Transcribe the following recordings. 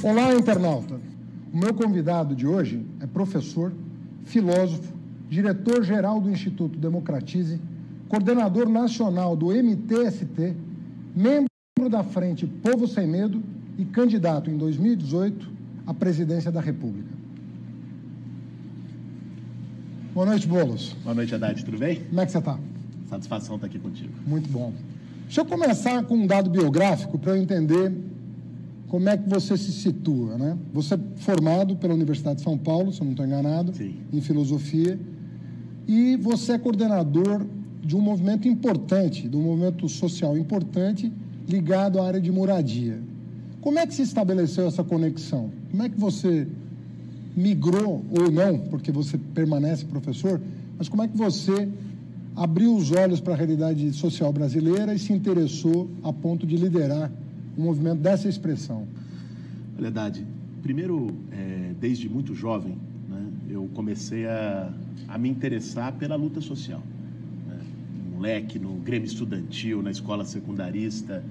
Olá, internauta. O meu convidado de hoje é professor, filósofo, diretor-geral do Instituto Democratize, coordenador nacional do MTST, membro da Frente Povo Sem Medo e candidato em 2018 à presidência da República. Boa noite, Boulos. Boa noite, Haddad. Tudo bem? Como é que você está? Satisfação estar aqui contigo. Muito bom. Deixa eu começar com um dado biográfico para eu entender como é que você se situa, né? Você é formado pela Universidade de São Paulo, se eu não estou enganado, Sim. em filosofia, e você é coordenador de um movimento importante, de um movimento social importante ligado à área de moradia. Como é que se estabeleceu essa conexão? Como é que você migrou, ou não, porque você permanece professor, mas como é que você abriu os olhos para a realidade social brasileira e se interessou a ponto de liderar um movimento dessa expressão? Olha, Haddad, primeiro, desde muito jovem, né, eu comecei a me interessar pela luta social. Né? Moleque, no Grêmio Estudantil, na escola secundarista,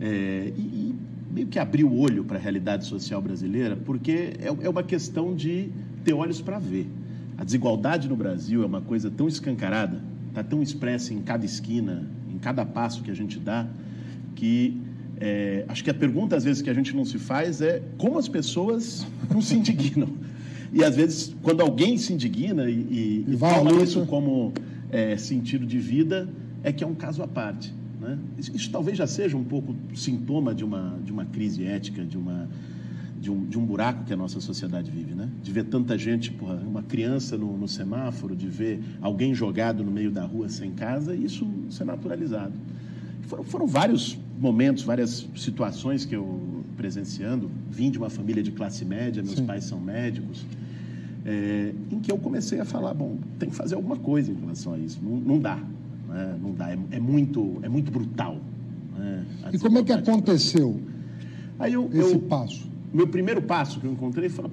e meio que abri o olho para a realidade social brasileira, porque é uma questão de ter olhos para ver. A desigualdade no Brasil é uma coisa tão escancarada, está tão expressa em cada esquina, em cada passo que a gente dá, que acho que a pergunta, às vezes, que a gente não se faz é como as pessoas não se indignam. E, às vezes, quando alguém se indigna e toma isso como sentido de vida, é que é um caso à parte. Né? Isso talvez já seja um pouco sintoma de uma crise ética, de um buraco que a nossa sociedade vive, né? De ver tanta gente, uma criança no semáforo, de ver alguém jogado no meio da rua sem casa, e isso ser naturalizado. Foram vários momentos, várias situações que eu presenciando, vim de uma família de classe média, meus pais são médicos, em que eu comecei a falar, bom, tem que fazer alguma coisa em relação a isso, não dá, né? Não dá, é muito brutal. Né? E como é que aconteceu esse passo? Meu primeiro passo que eu encontrei, falei,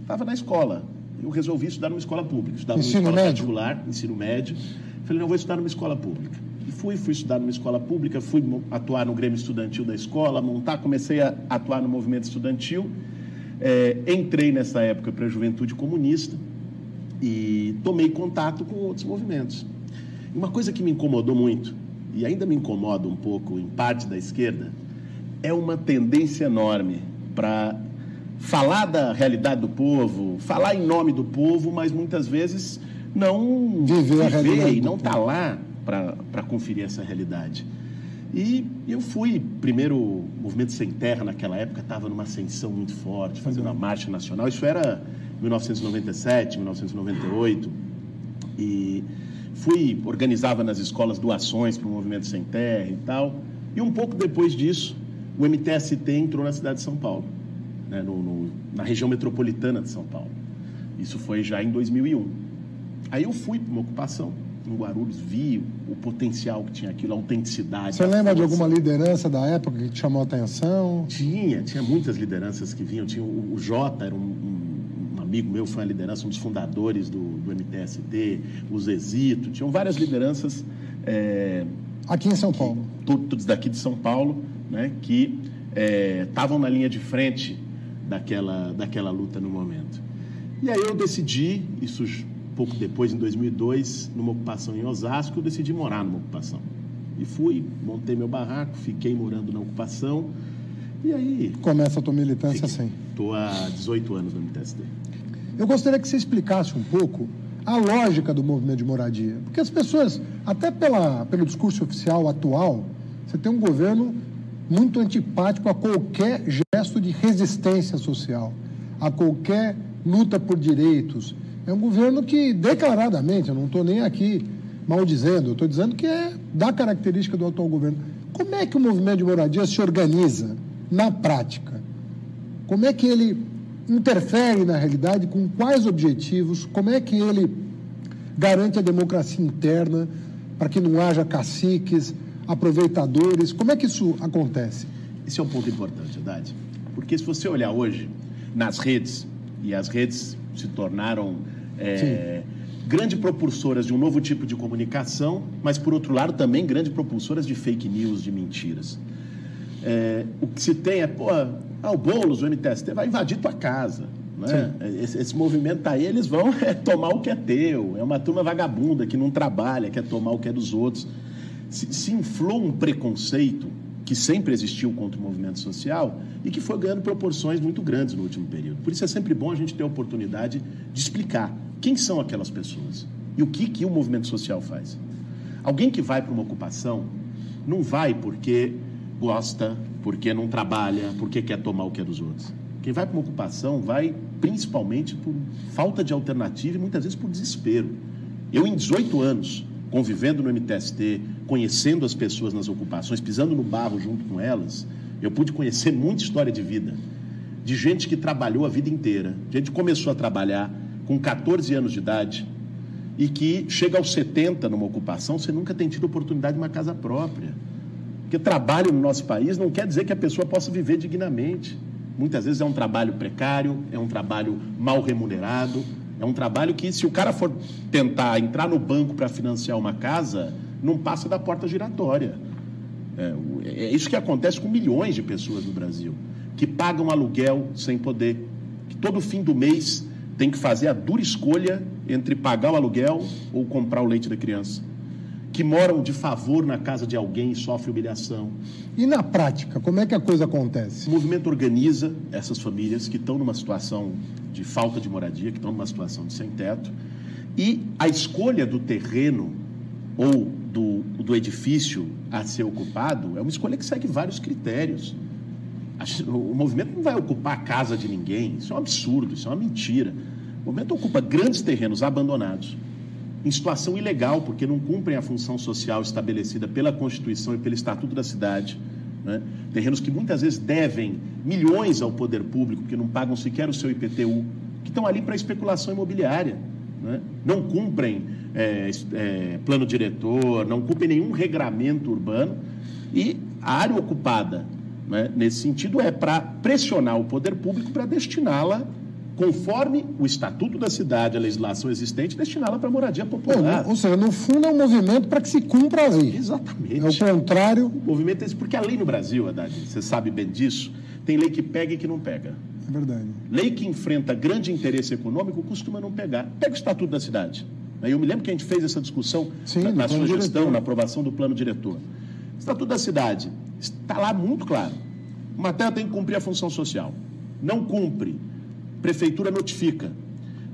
estava na escola, eu resolvi estudar numa escola pública, estudava numa escola particular, ensino médio, falei, não, vou estudar numa escola pública. E fui estudar numa escola pública, fui atuar no Grêmio Estudantil da escola, comecei a atuar no movimento estudantil, entrei nessa época para a Juventude Comunista e tomei contato com outros movimentos. E uma coisa que me incomodou muito, e ainda me incomoda um pouco em parte da esquerda, é uma tendência enorme para falar da realidade do povo, falar em nome do povo, mas muitas vezes não viver e não estar lá para conferir essa realidade. E eu fui, primeiro, o Movimento Sem Terra naquela época estava numa ascensão muito forte, fazendo a Marcha Nacional, isso era 1997, 1998, e organizava nas escolas doações para o Movimento Sem Terra e tal, e um pouco depois disso, o MTST entrou na cidade de São Paulo, né, na região metropolitana de São Paulo. Isso foi já em 2001. Aí eu fui para uma ocupação em Guarulhos, vi o potencial que tinha aquilo, a autenticidade. Você lembra de alguma liderança da época que te chamou a atenção? Tinha muitas lideranças que vinham. Tinha o Jota, era um amigo meu, foi uma liderança, um dos fundadores do MTST, o Zezito, tinham várias lideranças. Aqui em São Paulo? Todos daqui de São Paulo, né, que estavam na linha de frente daquela luta no momento. E aí eu decidi, isso pouco depois, em 2002, numa ocupação em Osasco, eu decidi morar numa ocupação. E montei meu barraco, fiquei morando na ocupação, e aí... Começa a tua militância assim? Estou há 18 anos no MTST. Eu gostaria que você explicasse um pouco a lógica do movimento de moradia. Porque as pessoas, até pelo discurso oficial atual, você tem um governo muito antipático a qualquer gesto de resistência social, a qualquer luta por direitos. É um governo que, declaradamente, eu não estou nem aqui maldizendo, eu estou dizendo que é da característica do atual governo. Como é que o movimento de moradia se organiza na prática? Como é que ele interfere na realidade, com quais objetivos? Como é que ele garante a democracia interna para que não haja caciques, aproveitadores? Como é que isso acontece? Esse é um ponto importante, Haddad, porque se você olhar hoje nas redes, e as redes se tornaram grandes propulsoras de um novo tipo de comunicação, mas, por outro lado, também grandes propulsoras de fake news, de mentiras. o que se tem é, o Boulos, o MTST, vai invadir tua casa. Né? Esse movimento aí, eles vão tomar o que é teu. É uma turma vagabunda que não trabalha, quer tomar o que é dos outros. Se inflou um preconceito que sempre existiu contra o movimento social e que foi ganhando proporções muito grandes no último período. Por isso é sempre bom a gente ter a oportunidade de explicar quem são aquelas pessoas e o que o movimento social faz. Alguém que vai para uma ocupação não vai porque gosta, porque não trabalha, porque quer tomar o que é dos outros. Quem vai para uma ocupação vai principalmente por falta de alternativa e muitas vezes por desespero. Eu, em 18 anos, convivendo no MTST, conhecendo as pessoas nas ocupações, pisando no barro junto com elas, eu pude conhecer muita história de vida, de gente que trabalhou a vida inteira, gente que começou a trabalhar com 14 anos de idade e que chega aos 70 numa ocupação, você nunca tem tido oportunidade de uma casa própria. Porque trabalho no nosso país não quer dizer que a pessoa possa viver dignamente. Muitas vezes é um trabalho precário, é um trabalho mal remunerado, é um trabalho que, se o cara for tentar entrar no banco para financiar uma casa, não passa da porta giratória. É isso que acontece com milhões de pessoas no Brasil, que pagam aluguel sem poder, que todo fim do mês tem que fazer a dura escolha entre pagar o aluguel ou comprar o leite da criança, que moram de favor na casa de alguém e sofrem humilhação. E na prática, como é que a coisa acontece? O movimento organiza essas famílias que estão numa situação de falta de moradia, que estão numa situação de sem-teto, e a escolha do terreno ou do edifício a ser ocupado é uma escolha que segue vários critérios. O movimento não vai ocupar a casa de ninguém, isso é um absurdo, isso é uma mentira. O movimento ocupa grandes terrenos abandonados, em situação ilegal, porque não cumprem a função social estabelecida pela Constituição e pelo Estatuto da Cidade, né? Terrenos que muitas vezes devem milhões ao poder público, que não pagam sequer o seu IPTU, que estão ali para especulação imobiliária, né? Não cumprem plano diretor, não cumprem nenhum regramento urbano, e a área ocupada, né, nesse sentido, é para pressionar o poder público para destiná-la, conforme o Estatuto da Cidade, a legislação existente, destiná-la para moradia popular. Ou seja, no fundo é um movimento para que se cumpra a lei. Exatamente. É o contrário. O movimento é esse, porque a lei no Brasil, Haddad, você sabe bem disso, tem lei que pega e que não pega. É verdade. Lei que enfrenta grande interesse econômico costuma não pegar. Pega o Estatuto da Cidade. Eu me lembro que a gente fez essa discussão na sua gestão, na aprovação do plano diretor. O Estatuto da Cidade está lá muito claro. Uma terra tem que cumprir a função social. Não cumpre, prefeitura notifica.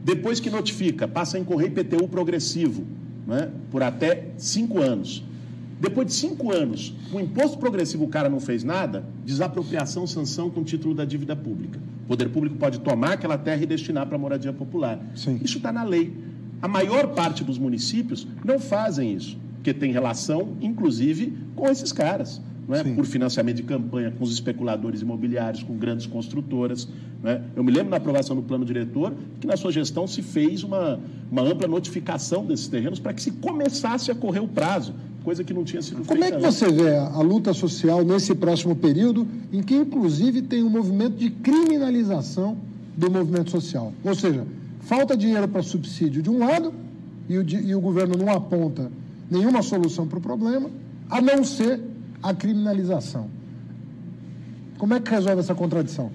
Depois que notifica, passa a incorrer IPTU progressivo, né, por até 5 anos. Depois de 5 anos, o imposto progressivo o cara não fez nada, desapropriação, sanção com título da dívida pública. O poder público pode tomar aquela terra e destinar para a moradia popular. Sim. Isso está na lei. A maior parte dos municípios não fazem isso, porque tem relação, inclusive, com esses caras. Né? Por financiamento de campanha com os especuladores imobiliários, com grandes construtoras. Né? Eu me lembro na aprovação do plano diretor que na sua gestão se fez uma ampla notificação desses terrenos para que se começasse a correr o prazo, coisa que não tinha sido feita. Como é que você vê a luta social nesse próximo período, em que inclusive tem um movimento de criminalização do movimento social? Ou seja, falta dinheiro para subsídio de um lado e o governo não aponta nenhuma solução para o problema, a não ser a criminalização. Como é que resolve essa contradição?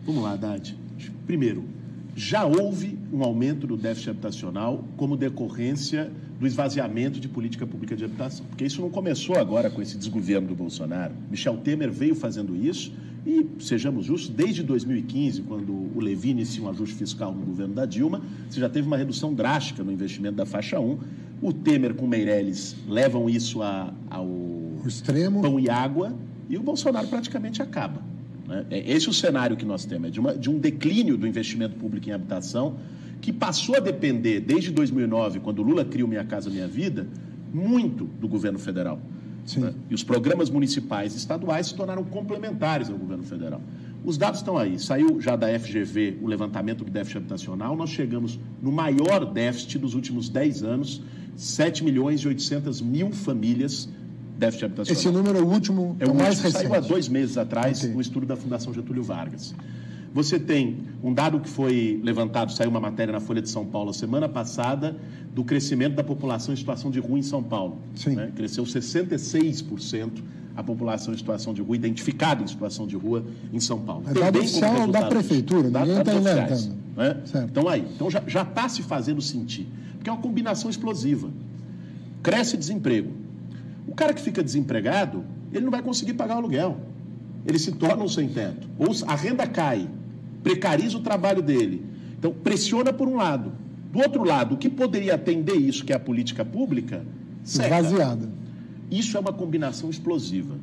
Vamos lá, Haddad. Primeiro, já houve um aumento do déficit habitacional como decorrência do esvaziamento de política pública de habitação. Porque isso não começou agora com esse desgoverno do Bolsonaro. Michel Temer veio fazendo isso e, sejamos justos, desde 2015, quando o Levy inicia um ajuste fiscal no governo da Dilma, você já teve uma redução drástica no investimento da faixa 1. O Temer com o Meirelles levam isso ao extremo, pão e água, e o Bolsonaro praticamente acaba. Né? Esse é o cenário que nós temos, de um declínio do investimento público em habitação, que passou a depender, desde 2009, quando o Lula cria o Minha Casa Minha Vida, muito do governo federal. Né? E os programas municipais e estaduais se tornaram complementares ao governo federal. Os dados estão aí. Saiu já da FGV o levantamento do déficit habitacional. Nós chegamos no maior déficit dos últimos 10 anos, 7.800.000 famílias déficit habitacional. Esse número é o último, é o mais recente. Saiu há 2 meses atrás, no estudo da Fundação Getúlio Vargas. Você tem um dado que foi levantado, saiu uma matéria na Folha de São Paulo a semana passada, do crescimento da população em situação de rua em São Paulo. Né? Cresceu 66% a população em situação de rua, identificada em situação de rua em São Paulo. É dado oficial da prefeitura, ninguém está inventando. Né? Então, já está se fazendo sentir, porque é uma combinação explosiva. Cresce desemprego. O cara que fica desempregado, ele não vai conseguir pagar o aluguel. Ele se torna um sem-teto. Ou a renda cai, precariza o trabalho dele. Então, pressiona por um lado. Do outro lado, o que poderia atender isso, que é a política pública, esvaziada. Isso é uma combinação explosiva.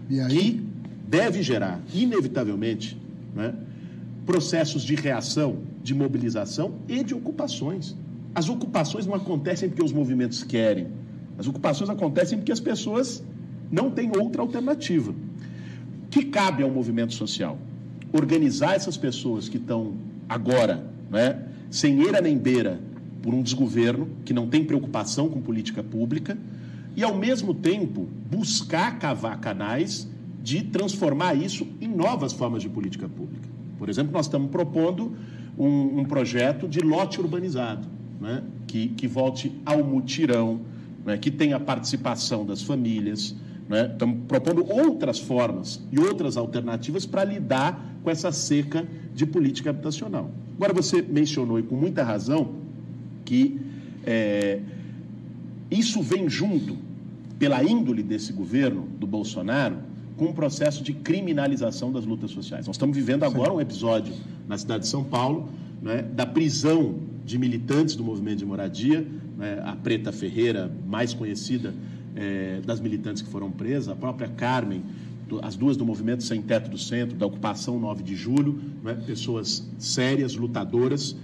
E aí? Que deve gerar, inevitavelmente, né, processos de reação, de mobilização e de ocupações. As ocupações não acontecem porque os movimentos querem. As ocupações acontecem porque as pessoas não têm outra alternativa. O que cabe ao movimento social? Organizar essas pessoas que estão agora, né, sem eira nem beira, por um desgoverno que não tem preocupação com política pública e, ao mesmo tempo, buscar cavar canais de transformar isso em novas formas de política pública. Por exemplo, nós estamos propondo um projeto de lote urbanizado, né, que volte ao mutirão, né, que tenha a participação das famílias. Né? Estamos propondo outras formas e outras alternativas para lidar com essa seca de política habitacional. Agora, você mencionou, e com muita razão, que isso vem junto, pela índole desse governo, do Bolsonaro, com um processo de criminalização das lutas sociais. Nós estamos vivendo agora um episódio na cidade de São Paulo, né, da prisão de militantes do movimento de moradia, né, a Preta Ferreira, mais conhecida das militantes que foram presas, a própria Carmen, as duas do Movimento Sem Teto do Centro, da Ocupação 9 de Julho, né, pessoas sérias, lutadoras,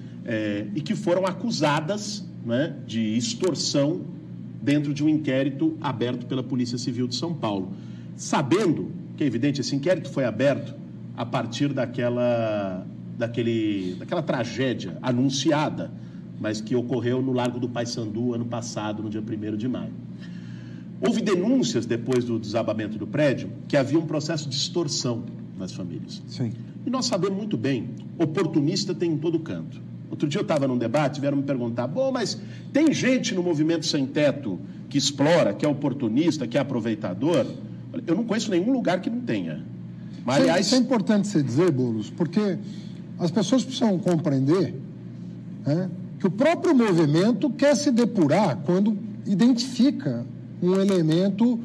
e que foram acusadas, né, de extorsão dentro de um inquérito aberto pela Polícia Civil de São Paulo. Sabendo que, é evidente, esse inquérito foi aberto a partir daquela tragédia anunciada, mas que ocorreu no Largo do Paissandu ano passado, no dia 1º de maio. Houve denúncias, depois do desabamento do prédio, que havia um processo de extorsão nas famílias. Sim. E nós sabemos muito bem, oportunista tem em todo canto. Outro dia eu estava num debate, vieram me perguntar, bom, mas tem gente no movimento sem teto que explora, que é oportunista, que é aproveitador? Eu não conheço nenhum lugar que não tenha. Mas, aliás... Isso é importante você dizer, Boulos, porque as pessoas precisam compreender, né, que o próprio movimento quer se depurar quando identifica um elemento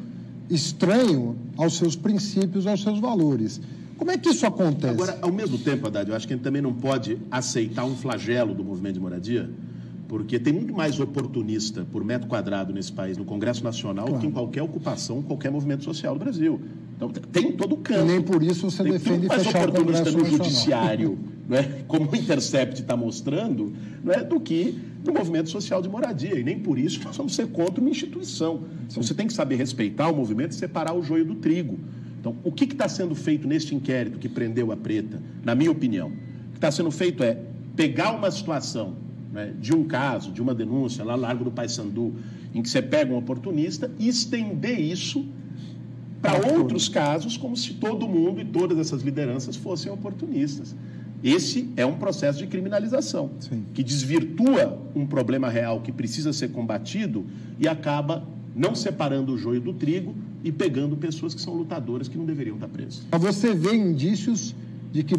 estranho aos seus princípios, aos seus valores. Como é que isso acontece? Agora, ao mesmo tempo, Haddad, eu acho que a gente também não pode aceitar um flagelo do movimento de moradia, porque tem muito mais oportunista por metro quadrado nesse país, no Congresso Nacional, do que em qualquer ocupação, qualquer movimento social do Brasil. Então, tem todo o campo. E nem por isso você defende fechar o Congresso no Nacional. judiciário, não é? Como o Intercept está mostrando, não é? Do que no movimento social de moradia. E nem por isso nós vamos ser contra uma instituição. Então, você tem que saber respeitar o movimento e separar o joio do trigo. Então, o que está sendo feito neste inquérito que prendeu a Preta, na minha opinião? O que está sendo feito é pegar uma situação, né, de um caso, de uma denúncia, lá no Largo do Paissandu, em que você pega um oportunista e estender isso para outros casos, como se todo mundo e todas essas lideranças fossem oportunistas. Esse é um processo de criminalização, sim, que desvirtua um problema real que precisa ser combatido e acaba não separando o joio do trigo e pegando pessoas que são lutadoras que não deveriam estar presas. Você vê indícios de que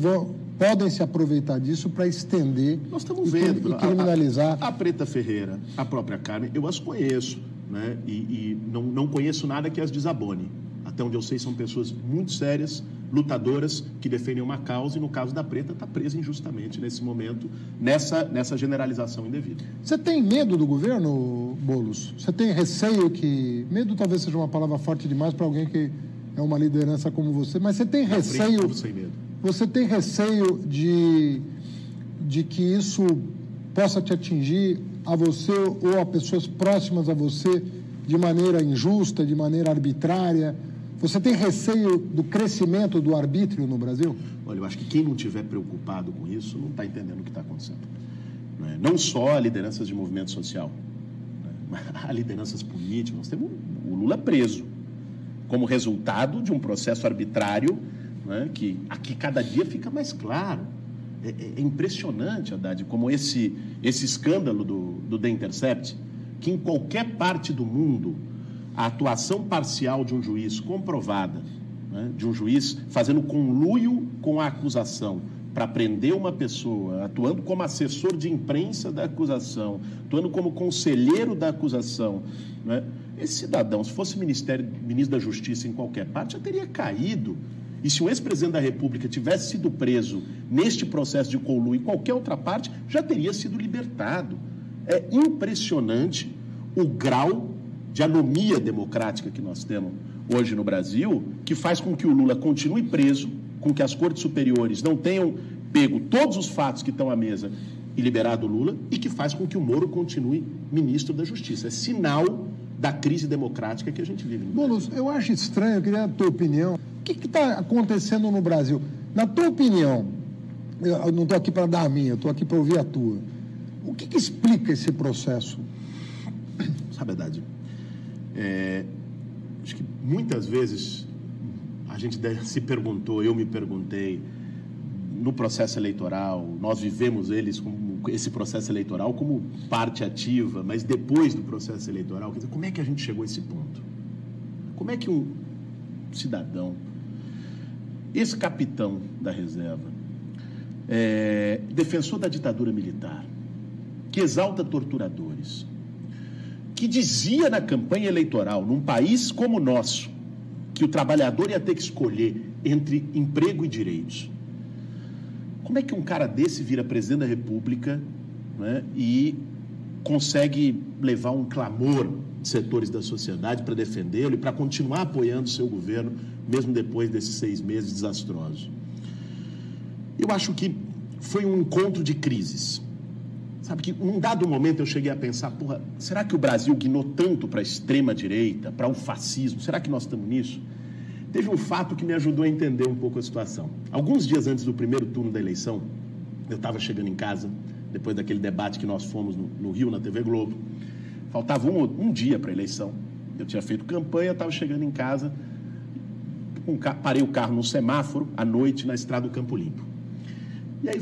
podem se aproveitar disso para estender. Nós estamos vendo e criminalizar. A Preta Ferreira, a própria Carmen, eu as conheço, né? E não conheço nada que as desabone. Até onde eu sei, são pessoas muito sérias, lutadoras, que defendem uma causa, e no caso da Preta, está presa injustamente nesse momento, nessa generalização indevida. Você tem medo do governo, Boulos? Você tem receio que... Medo talvez seja uma palavra forte demais para alguém que é uma liderança como você, mas você tem receio... Sem medo. Você tem receio de que isso possa te atingir a você ou a pessoas próximas a você de maneira injusta, de maneira arbitrária? Você tem receio do crescimento do arbítrio no Brasil? Olha, eu acho que quem não estiver preocupado com isso não está entendendo o que está acontecendo. Não só lideranças de movimento social, mas lideranças políticas. Nós temos o Lula preso como resultado de um processo arbitrário, né, que aqui cada dia fica mais claro. É impressionante, Haddad, como esse escândalo do The Intercept, que em qualquer parte do mundo a atuação parcial de um juiz comprovada, né, de um juiz fazendo conluio com a acusação para prender uma pessoa, atuando como assessor de imprensa da acusação, atuando como conselheiro da acusação, né? Esse cidadão, se fosse ministro da Justiça em qualquer parte, já teria caído. E se o ex-presidente da República tivesse sido preso neste processo de conluio em qualquer outra parte, já teria sido libertado. É impressionante o grau de anomia democrática que nós temos hoje no Brasil, que faz com que o Lula continue preso, com que as cortes superiores não tenham pego todos os fatos que estão à mesa e liberado o Lula, e que faz com que o Moro continue ministro da Justiça. É sinal da crise democrática que a gente vive no Brasil. Boulos, eu acho estranho, eu queria a tua opinião. O que está acontecendo no Brasil? Na tua opinião, eu não estou aqui para dar a minha, eu estou aqui para ouvir a tua. O que explica esse processo? Sabe a verdade? Acho que muitas vezes a gente se perguntou, eu me perguntei, no processo eleitoral, nós vivemos esse processo eleitoral como parte ativa, mas depois do processo eleitoral, quer dizer, como é que a gente chegou a esse ponto? Como é que um cidadão, ex-capitão da reserva, defensor da ditadura militar, que exalta torturadores, que dizia na campanha eleitoral, num país como o nosso, que o trabalhador ia ter que escolher entre emprego e direitos. Como é que um cara desse vira presidente da República, né, e consegue levar um clamor de setores da sociedade para defendê-lo e para continuar apoiando o seu governo, mesmo depois desses 6 meses desastrosos? Eu acho que foi um encontro de crises. Sabe que, num dado momento, eu cheguei a pensar, porra, será que o Brasil guinou tanto para a extrema-direita, para o fascismo? Será que nós estamos nisso? Teve um fato que me ajudou a entender um pouco a situação. Alguns dias antes do primeiro turno da eleição, eu estava chegando em casa, depois daquele debate que nós fomos no Rio, na TV Globo. Faltava um dia para a eleição. Eu tinha feito campanha, estava chegando em casa, parei o carro num semáforo, à noite, na estrada do Campo Limpo. E aí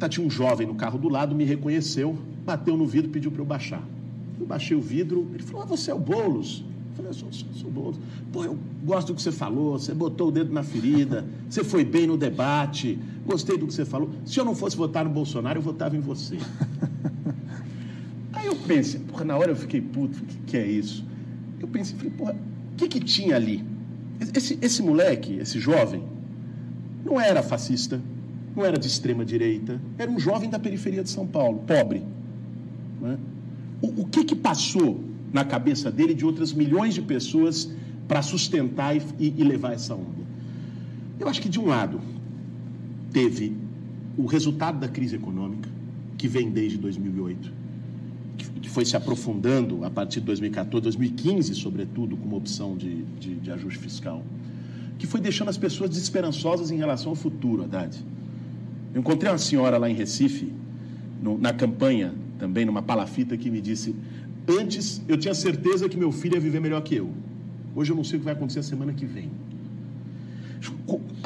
tinha um jovem no carro do lado, me reconheceu, bateu no vidro, pediu para eu baixar. Eu baixei o vidro, ele falou, você é o Boulos? Eu falei, sou o Boulos. Pô, eu gosto do que você falou, você botou o dedo na ferida, você foi bem no debate, gostei do que você falou. Se eu não fosse votar no Bolsonaro, eu votava em você. Aí eu pensei, porra, na hora eu fiquei puto, o que é isso? Eu pensei, falei, porra, o que tinha ali? Esse moleque, esse jovem, não era fascista, não era de extrema-direita, era um jovem da periferia de São Paulo, pobre. Né? O que passou na cabeça dele e de outras milhões de pessoas para sustentar e levar essa onda? Eu acho que, de um lado, teve o resultado da crise econômica, que vem desde 2008, que foi se aprofundando a partir de 2014, 2015, sobretudo, como opção de ajuste fiscal, que foi deixando as pessoas desesperançosas em relação ao futuro, Haddad. Eu encontrei uma senhora lá em Recife, na campanha, também numa palafita, que me disse, antes eu tinha certeza que meu filho ia viver melhor que eu. Hoje eu não sei o que vai acontecer a semana que vem.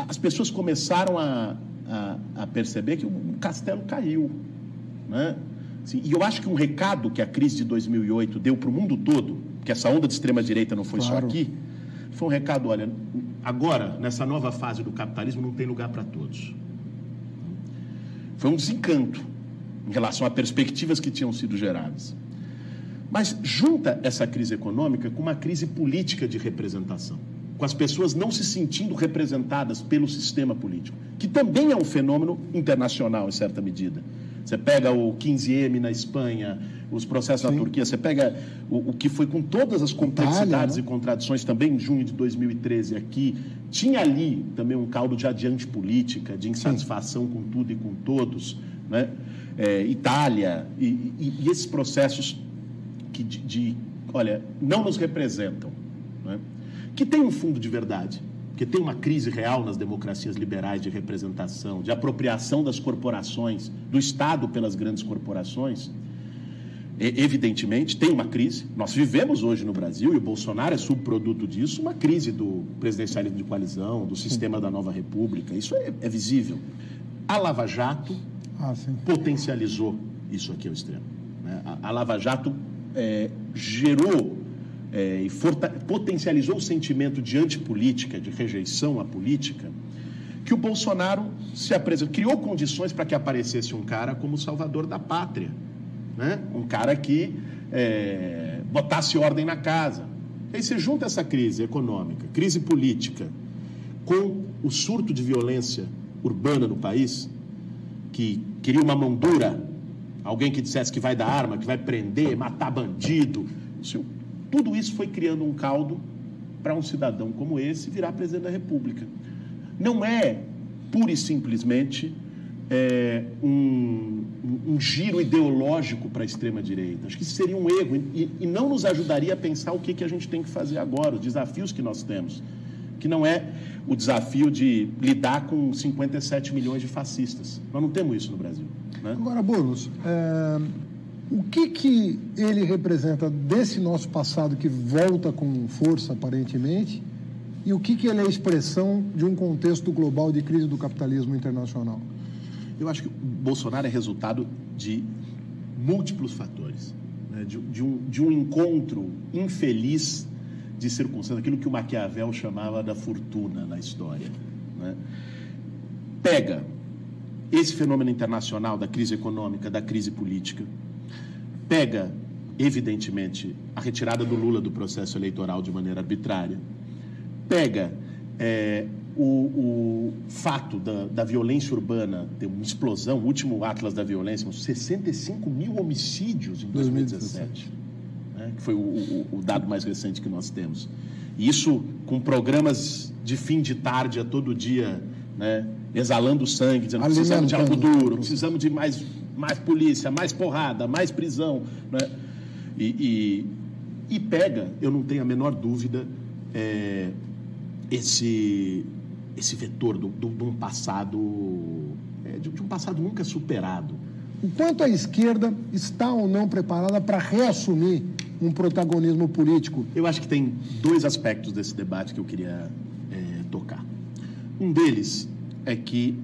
As pessoas começaram a perceber que o castelo caiu. Né? Assim, e eu acho que um recado que a crise de 2008 deu para o mundo todo, que essa onda de extrema-direita não foi só aqui, foi um recado, olha, agora, nessa nova fase do capitalismo, não tem lugar para todos. Foi um desencanto em relação a perspectivas que tinham sido geradas. Mas junta essa crise econômica com uma crise política de representação, com as pessoas não se sentindo representadas pelo sistema político, que também é um fenômeno internacional, em certa medida. Você pega o 15M na Espanha, os processos na Turquia, você pega o que foi com todas as complexidades, Itália, né? E contradições também em junho de 2013 aqui. Tinha ali também um caldo de adiante política, de insatisfação com tudo e com todos, né? Itália, e esses processos que olha, não nos representam, né? Que tem um fundo de verdade, que tem uma crise real nas democracias liberais de representação, de apropriação das corporações, do Estado pelas grandes corporações. Evidentemente, tem uma crise. Nós vivemos hoje no Brasil, e o Bolsonaro é subproduto disso, uma crise do presidencialismo de coalizão, do sistema da nova república. Isso é visível. A Lava Jato potencializou isso aqui ao extremo, né? A Lava Jato gerou e potencializou o sentimento de antipolítica, de rejeição à política, que o Bolsonaro se apresentou, criou condições para que aparecesse um cara como o salvador da pátria, né? Um cara que botasse ordem na casa. Aí você junta essa crise econômica, crise política, com o surto de violência urbana no país, que queria uma mão dura, alguém que dissesse que vai dar arma, que vai prender, matar bandido. Tudo isso foi criando um caldo para um cidadão como esse virar presidente da República. Não é, pura e simplesmente, um giro ideológico para a extrema-direita. Acho que isso seria um erro e não nos ajudaria a pensar o que a gente tem que fazer agora, os desafios que nós temos, que não é o desafio de lidar com 57 milhões de fascistas. Nós não temos isso no Brasil, né? Agora, Boulos, o que ele representa desse nosso passado que volta com força, aparentemente, e o que ele é expressão de um contexto global de crise do capitalismo internacional? Eu acho que o Bolsonaro é resultado de múltiplos fatores, né? de um encontro infeliz de circunstâncias, aquilo que o Maquiavel chamava da fortuna na história, né? Pega esse fenômeno internacional da crise econômica, da crise política, pega, evidentemente, a retirada do Lula do processo eleitoral de maneira arbitrária, pega o fato da violência urbana ter uma explosão, o último Atlas da Violência, uns 65 mil homicídios em 2017, né, que foi o dado mais recente que nós temos. E isso com programas de fim de tarde a todo dia, né, exalando sangue, dizendo que precisamos de algo duro, precisamos de mais polícia, mais porrada, mais prisão, né? E pega, eu não tenho a menor dúvida, esse vetor de um passado, de um passado nunca superado. O quanto a esquerda está ou não preparada para reassumir um protagonismo político? Eu acho que tem dois aspectos desse debate que eu queria tocar. Um deles é que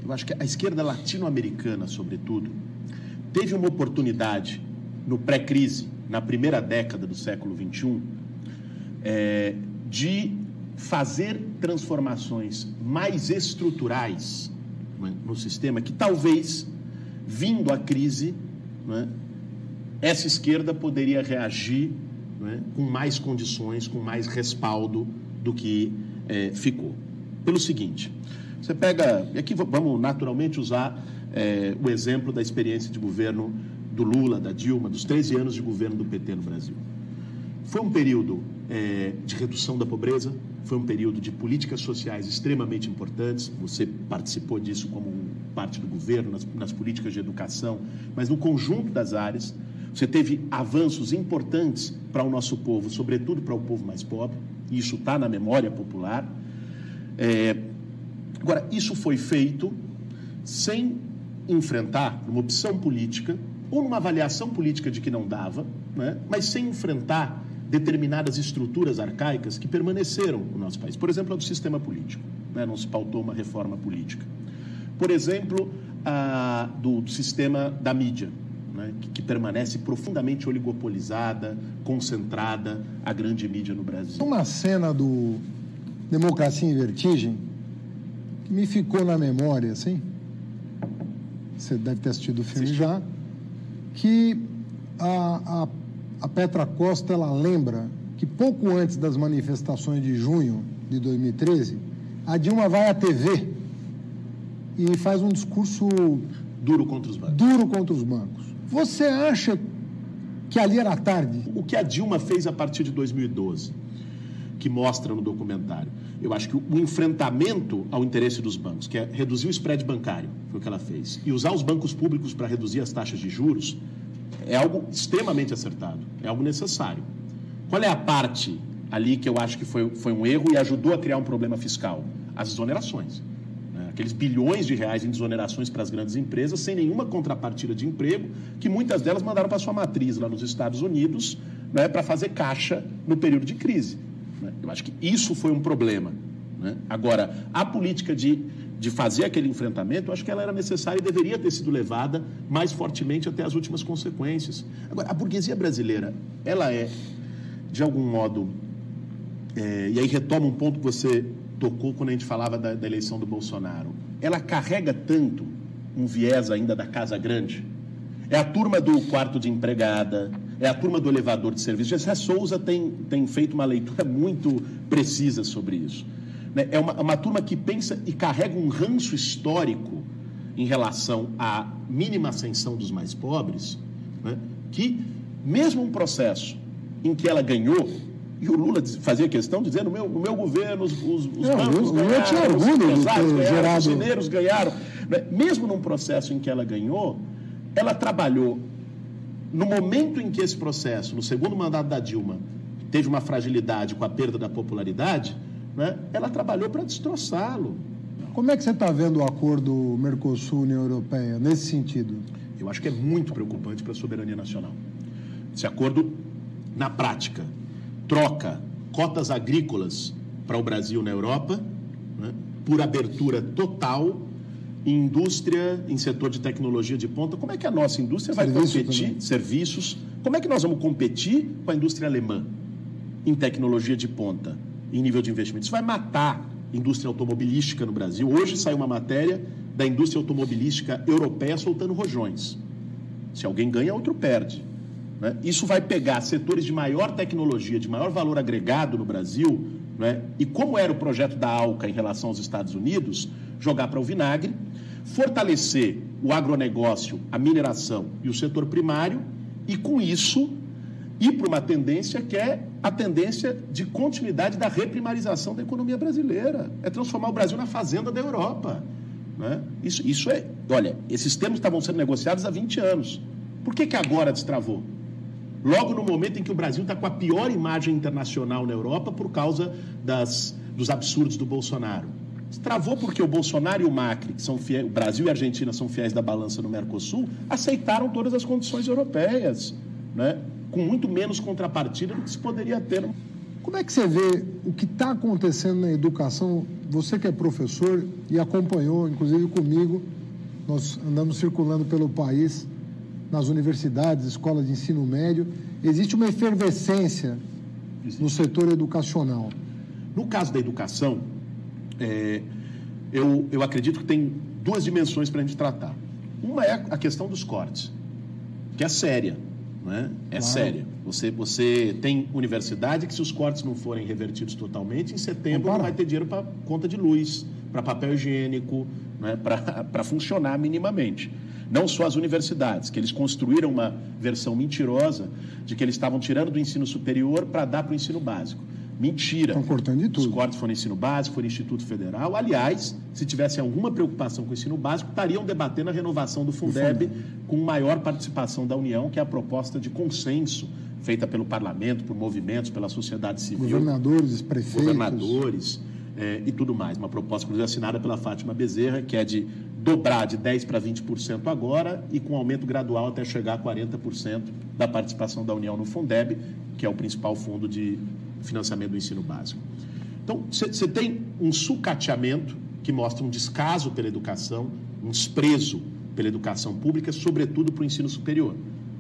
eu acho que a esquerda latino-americana, sobretudo, teve uma oportunidade no pré-crise, na primeira década do século XXI, de fazer transformações mais estruturais, né, no sistema, que talvez, vindo a crise, né, essa esquerda poderia reagir, né, com mais condições, com mais respaldo do que ficou. Pelo seguinte, você pega, e aqui vamos naturalmente usar o exemplo da experiência de governo do Lula, da Dilma, dos 13 anos de governo do PT no Brasil. Foi um período de redução da pobreza, foi um período de políticas sociais extremamente importantes, você participou disso como parte do governo, nas políticas de educação, mas no conjunto das áreas, você teve avanços importantes para o nosso povo, sobretudo para o povo mais pobre, e isso está na memória popular. Agora, isso foi feito sem enfrentar uma opção política ou numa avaliação política de que não dava, né, mas sem enfrentar determinadas estruturas arcaicas que permaneceram no nosso país. Por exemplo, a do sistema político, né, não se pautou uma reforma política. Por exemplo, do sistema da mídia, né, que permanece profundamente oligopolizada, concentrada, a grande mídia no Brasil. Uma cena do Democracia em Vertigem que me ficou na memória, assim, você deve ter assistido o filme já, que a Petra Costa, ela lembra que pouco antes das manifestações de junho de 2013, a Dilma vai à TV e faz um discurso duro contra os bancos. Duro contra os bancos. Você acha que ali era tarde? O que a Dilma fez a partir de 2012, que mostra no documentário, eu acho que o enfrentamento ao interesse dos bancos, que é reduzir o spread bancário, foi o que ela fez, e usar os bancos públicos para reduzir as taxas de juros, é algo extremamente acertado, é algo necessário. Qual é a parte ali que eu acho que foi um erro e ajudou a criar um problema fiscal? As desonerações. Né? Aqueles bilhões de reais em desonerações para as grandes empresas, sem nenhuma contrapartida de emprego, que muitas delas mandaram para sua matriz lá nos Estados Unidos, né, para fazer caixa no período de crise. Né? Eu acho que isso foi um problema. Né? Agora, a política de fazer aquele enfrentamento, eu acho que ela era necessária e deveria ter sido levada mais fortemente até as últimas consequências. Agora, a burguesia brasileira, ela é de algum modo, e aí retoma um ponto que você tocou quando a gente falava da eleição do Bolsonaro, ela carrega tanto um viés ainda da Casa Grande. É a turma do quarto de empregada, é a turma do elevador de serviço. Gessé Souza tem feito uma leitura muito precisa sobre isso. É uma turma que pensa e carrega um ranço histórico em relação à mínima ascensão dos mais pobres, né, que, mesmo um processo em que ela ganhou, e o Lula fazia questão dizendo, no meu governo, os bancos ganharam, os empresários ganharam, os mineiros ganharam. Né? Mesmo num processo em que ela ganhou, ela trabalhou, no momento em que esse processo, no segundo mandato da Dilma, teve uma fragilidade com a perda da popularidade, né, ela trabalhou para destroçá-lo. Como é que você está vendo o acordo Mercosul-União Europeia nesse sentido? Eu acho que é muito preocupante para a soberania nacional. Esse acordo, na prática, troca cotas agrícolas para o Brasil na Europa, né, por abertura total em indústria, em setor de tecnologia de ponta. Como é que a nossa indústria vai competir? Serviços. Como é que nós vamos competir com a indústria alemã em tecnologia de ponta, em nível de investimento? Isso vai matar a indústria automobilística no Brasil. Hoje saiu uma matéria da indústria automobilística europeia soltando rojões. Se alguém ganha, outro perde. Né? Isso vai pegar setores de maior tecnologia, de maior valor agregado no Brasil, né? E como era o projeto da ALCA em relação aos Estados Unidos, jogar para o vinagre, fortalecer o agronegócio, a mineração e o setor primário, e com isso ir para uma tendência que é a tendência de continuidade da reprimarização da economia brasileira. É transformar o Brasil na fazenda da Europa. Né? Isso é... Olha, esses termos estavam sendo negociados há 20 anos. Por que agora destravou? Logo no momento em que o Brasil está com a pior imagem internacional na Europa por causa dos absurdos do Bolsonaro. Travou porque o Bolsonaro e o Macri, que são fiéis, o Brasil e a Argentina são fiéis da balança no Mercosul, aceitaram todas as condições europeias, né? Com muito menos contrapartida do que se poderia ter. Como é que você vê o que está acontecendo na educação? Você que é professor e acompanhou, inclusive comigo, nós andamos circulando pelo país, nas universidades, escolas de ensino médio, existe uma efervescência no setor educacional. No caso da educação, eu acredito que tem duas dimensões para a gente tratar. Uma é a questão dos cortes, que é séria, né? É séria. Você tem universidade que, se os cortes não forem revertidos totalmente, em setembro não vai ter dinheiro para conta de luz, para papel higiênico, né? Para funcionar minimamente. Não só as universidades, que eles construíram uma versão mentirosa de que eles estavam tirando do ensino superior para dar para o ensino básico. Mentira. Estão cortando de tudo. Os cortes foram no ensino básico, foram no Instituto Federal. Aliás, se tivessem alguma preocupação com o ensino básico, estariam debatendo a renovação do Fundeb com maior participação da União, que é a proposta de consenso feita pelo parlamento, por movimentos, pela sociedade civil. Governadores, prefeitos. Governadores e tudo mais. Uma proposta, inclusive, assinada pela Fátima Bezerra, que é de dobrar de 10% para 20% agora e com aumento gradual até chegar a 40% da participação da União no Fundeb, que é o principal fundo de financiamento do ensino básico. Então, você tem um sucateamento que mostra um descaso pela educação, um desprezo pela educação pública, sobretudo para o ensino superior,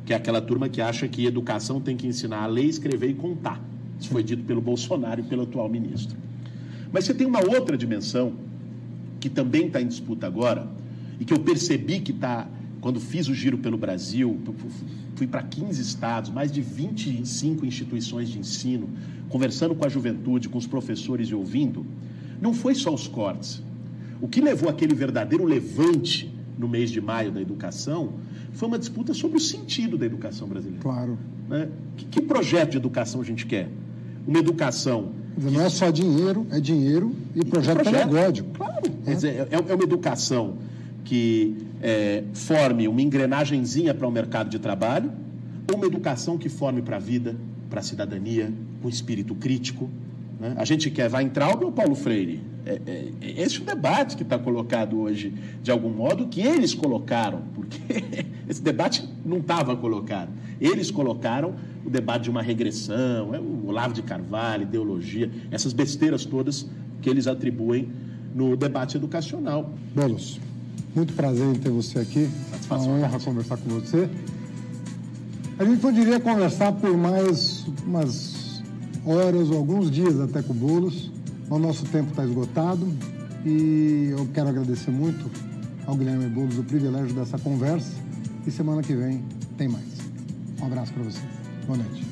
que é aquela turma que acha que educação tem que ensinar a ler, escrever e contar. Isso foi dito pelo Bolsonaro e pelo atual ministro. Mas você tem uma outra dimensão que também está em disputa agora e que eu percebi que está, quando fiz o giro pelo Brasil, fui para 15 estados, mais de 25 instituições de ensino, conversando com a juventude, com os professores e ouvindo, não foi só os cortes. O que levou aquele verdadeiro levante no mês de maio da educação foi uma disputa sobre o sentido da educação brasileira. Claro. Né? Que projeto de educação a gente quer? Uma educação... Não é só dinheiro, é dinheiro e projeto pedagógico. Claro. Quer dizer, é uma educação que forme uma engrenagenzinha para o mercado de trabalho, ou uma educação que forme para a vida, para a cidadania, com espírito crítico. Né? A gente quer Weintraub ou Paulo Freire? Esse é o debate que está colocado hoje, de algum modo, que eles colocaram, porque esse debate não estava colocado. Eles colocaram o debate de uma regressão, o Olavo de Carvalho, ideologia, essas besteiras todas que eles atribuem no debate educacional. Boulos, muito prazer em ter você aqui. Satisfação. Uma honra conversar com você. A gente poderia conversar por mais umas horas ou alguns dias até com o Boulos. O nosso tempo está esgotado e eu quero agradecer muito ao Guilherme Boulos o privilégio dessa conversa e semana que vem tem mais. Um abraço para você. Boa noite.